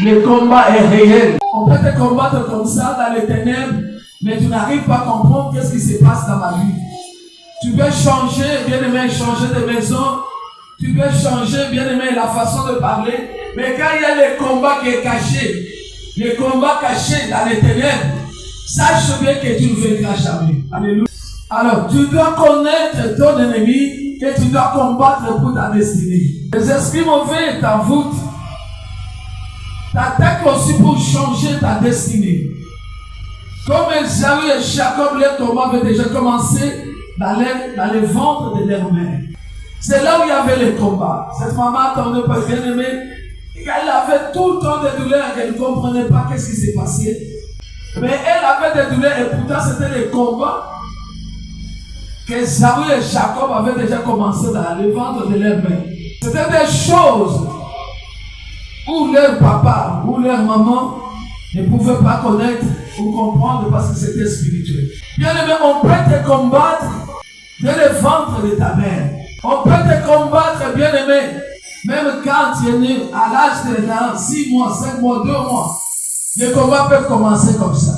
Le combat est réel. On peut te combattre comme ça dans les ténèbres, mais tu n'arrives pas à comprendre qu'est-ce qui se passe dans ma vie. Tu peux changer, bien aimé, changer de maison. Tu peux changer, bien aimé, la façon de parler. Mais quand il y a le combat qui est caché, le combat caché dans les ténèbres, sache bien que tu ne vaincras jamais. Alléluia. Alors, tu dois connaître ton ennemi et tu dois combattre pour ta destinée. Les esprits mauvais t'envoûtent. T'attaques aussi pour changer ta destinée. Comme Esaü et Jacob, leur combat avait déjà commencé dans les ventres de leur mère. C'est là où il y avait le combat. Cette maman attendait pas bien aimée. Elle avait tout le temps des douleurs, elle ne comprenait pas ce qui s'est passé. Mais elle avait des douleurs et pourtant c'était le combat que Esaü et Jacob avaient déjà commencé dans les ventres de leur mère. C'était des choses où leur papa ou leur maman ne pouvaient pas connaître ou comprendre parce que c'était spirituel. Bien aimé, on peut te combattre dans le ventre de ta mère. On peut te combattre, bien aimé, même quand tu es né à l'âge de 6 mois, 5 mois, 2 mois. Les combats peuvent commencer comme ça.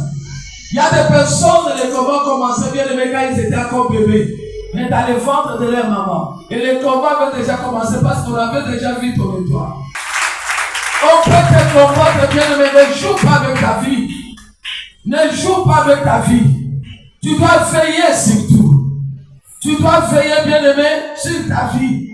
Il y a des personnes, les combats commençaient, bien aimé, quand ils étaient encore bébés, mais dans le ventre de leur maman. Et les combats avaient déjà commencé parce qu'on avait déjà vu ton étoile. On peut te combattre, bien aimé, ne joue pas avec ta vie. Ne joue pas avec ta vie. Tu dois veiller surtout. Tu dois veiller, bien aimé, sur ta vie.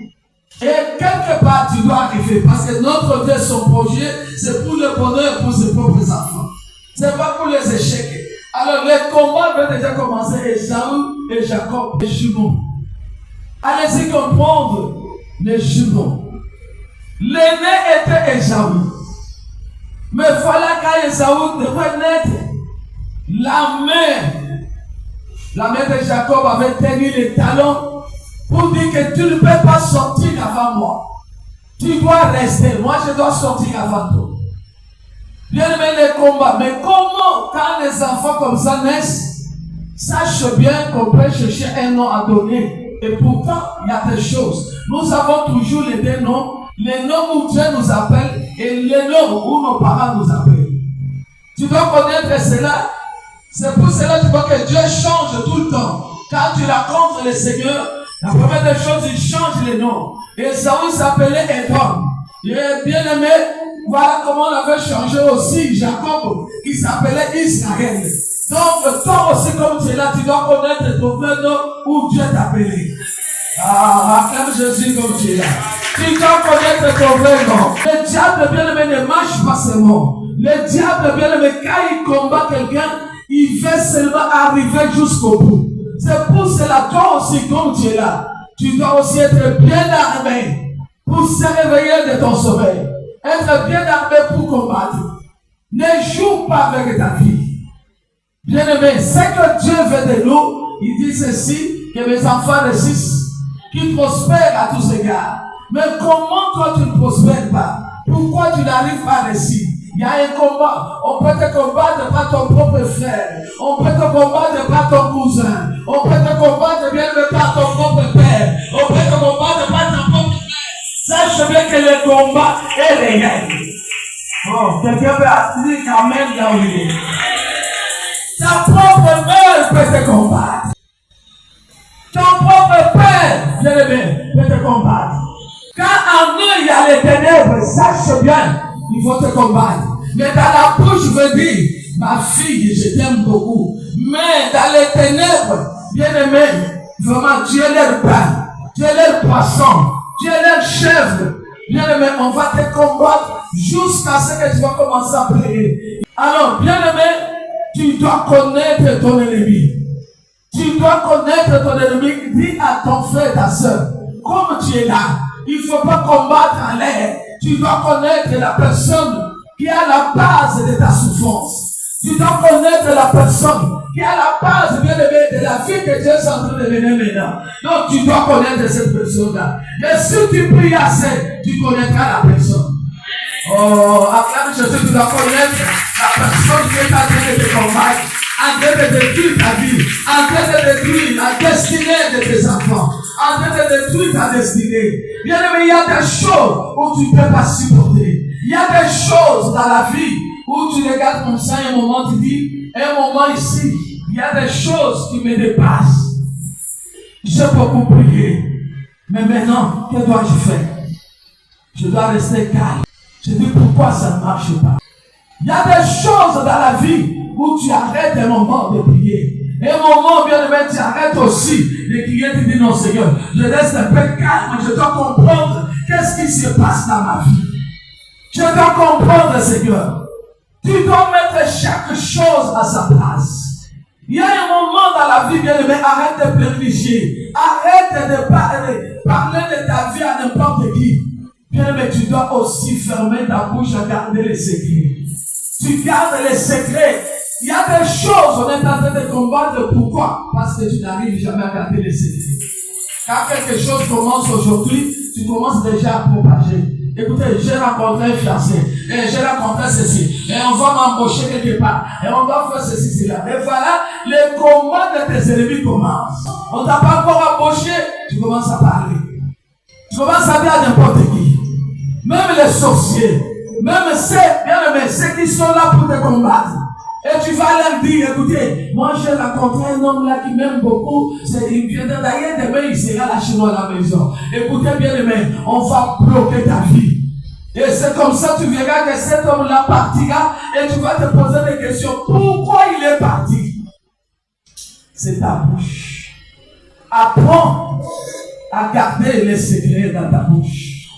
Et quelque part, tu dois arriver. Parce que notre Dieu, son projet, c'est pour le bonheur pour ses propres enfants. C'est pas pour les échecs. Alors, les combats avaient déjà commencé. Esaü et Jacob, les jumeaux. Allez-y comprendre les jumeaux. L'aîné était Esaü. Mais voilà quand Esaü devait naître, la mère de Jacob avait tenu les talons pour dire que tu ne peux pas sortir avant moi. Tu dois rester. Moi, je dois sortir avant toi. Bien aimé les combats. Mais comment, quand les enfants comme ça naissent, sache bien qu'on peut chercher un nom à donner. Et pourtant, il y a des choses. Nous avons toujours les deux noms. Les noms où Dieu nous appelle et les noms où nos parents nous appellent. Tu dois connaître cela. C'est pour cela que tu vois que Dieu change tout le temps. Quand tu rencontres le Seigneur, la première des choses, il change les noms. Et Saül s'appelait Edom. Il est bien aimé. Voilà comment on avait changé aussi Jacob, qui s'appelait Israël. Donc, toi aussi, comme tu es là, tu dois connaître ton vrai nom où Dieu t'a appelé. Acclame Jésus comme tu es là. Tu dois connaître ton vrai nom. Le diable, bien aimé, ne marche pas seulement. Le diable, bien aimé, quand il combat quelqu'un, il veut seulement arriver jusqu'au bout. C'est pour cela, toi aussi, comme tu es là, tu dois aussi être bien armé pour se réveiller de ton sommeil. Être bien armé pour combattre. Ne joue pas avec ta vie. Bien aimé, c'est que Dieu veut de nous. Il dit ceci, que mes enfants réussissent, qu'ils prospèrent à tous égards. Mais comment toi tu ne prospères pas? Pourquoi tu n'arrives pas à réussir? Il y a un combat. On peut te combattre par ton propre frère. On peut te combattre par ton cousin. On peut te combattre bien par ton propre père. On peut te combattre par ton propre mère. Sache bien que le combat est réel. Oh, quelqu'un peut dire quand même là où il est. Ta propre mère peut te combattre. Ton propre père, bien aimé, peut te combattre. Quand en eux il y a les ténèbres, sache bien, il faut te combattre. Mais dans la bouche, je veux dire, ma fille, je t'aime beaucoup. Mais dans les ténèbres, bien aimé, vraiment, tu es leur pain, tu es leur poisson, tu es leur chèvre. Bien aimé, on va te combattre jusqu'à ce que tu vas commencer à prier. Alors, bien aimé, tu dois connaître ton ennemi. Tu dois connaître ton ennemi. Dis à ton frère, ta soeur, comme tu es là, il ne faut pas combattre en l'air. Tu dois connaître la personne qui est à la base de ta souffrance. Tu dois connaître la personne qui est à la base, bien aimé, de la vie que Dieu est en train de mener maintenant. Donc tu dois connaître cette personne-là. Mais si tu pries assez, tu connaîtras la personne. Oh, acclame Jésus, tu dois connaître la personne qui est en train de te combattre, en train de détruire ta vie, en train de détruire la destinée de tes enfants, en train de détruire ta destinée. Bien aimé, il y a des choses où tu ne peux pas supporter. Il y a des choses dans la vie où tu regardes comme ça, un moment, tu dis, un moment ici, il y a des choses qui me dépassent. J'ai beaucoup prié. Mais maintenant, que dois-je faire? Je dois rester calme. Je dis, pourquoi ça ne marche pas? Il y a des choses dans la vie où tu arrêtes un moment de prier. Et un moment, bien aimé, tu arrêtes aussi de crier, tu dis, non Seigneur, je reste un peu calme, je dois comprendre qu'est-ce qui se passe dans ma vie. Je dois comprendre, Seigneur. Tu dois mettre chaque chose à sa place. Il y a un moment dans la vie, bien aimé, arrête de privilégier. Arrête de parler de ta vie à n'importe qui. Bien aimé, tu dois aussi fermer ta bouche à garder les secrets. Tu gardes les secrets. Il y a des choses, on est en train de combattre. Pourquoi? Parce que tu n'arrives jamais à garder les secrets. Quand quelque chose commence aujourd'hui, tu commences déjà à propager. Écoutez, j'ai rencontré un fiancé, et j'ai rencontré ceci, et on va m'embaucher quelque part, et on va faire ceci, cela. Et voilà, les combats de tes ennemis commencent. On ne t'a pas encore embauché, tu commences à parler. Tu commences à dire à n'importe qui. Même les sorciers, même ceux qui sont là pour te combattre. Et tu vas leur dire, écoutez, moi j'ai rencontré un homme là qui m'aime beaucoup. Il vient d'ailleurs demain, il sera là chez nous à la maison. Écoutez bien aimé, on va bloquer ta vie. Et c'est comme ça tu verras que cet homme-là partira et tu vas te poser des questions. Pourquoi il est parti? C'est ta bouche. Apprends à garder les secrets dans ta bouche.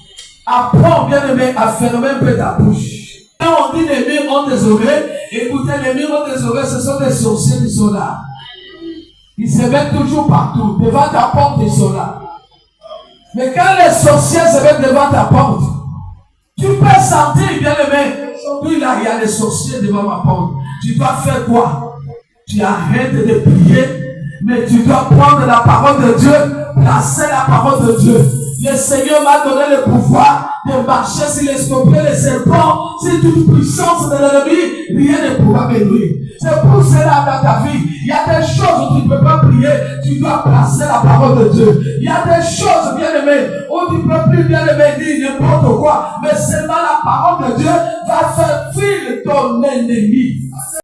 Apprends bien aimé à fermer un peu ta bouche. Quand on dit les murs ont des oreilles, écoutez, les murs ont des oreilles, ce sont des sorciers qui sont là. Ils se mettent toujours partout. Devant ta porte, ils sont là. Mais quand les sorciers se mettent devant ta porte, tu peux sentir, bien aimé, oui, là, il y a les sorciers devant ma porte. Tu dois faire quoi? Tu arrêtes de prier, mais tu dois prendre la parole de Dieu, placer la parole de Dieu. Le Seigneur m'a donné le pouvoir de marcher sur les scorpions, les serpents, sur toute puissance de l'ennemi, rien ne pourra me nuire. C'est pour cela dans ta vie, il y a des choses où tu ne peux pas prier, tu dois placer la parole de Dieu. Il y a des choses, bien aimées, où tu ne peux plus, bien aimé, dire n'importe quoi, mais seulement la parole de Dieu va faire fuir ton ennemi.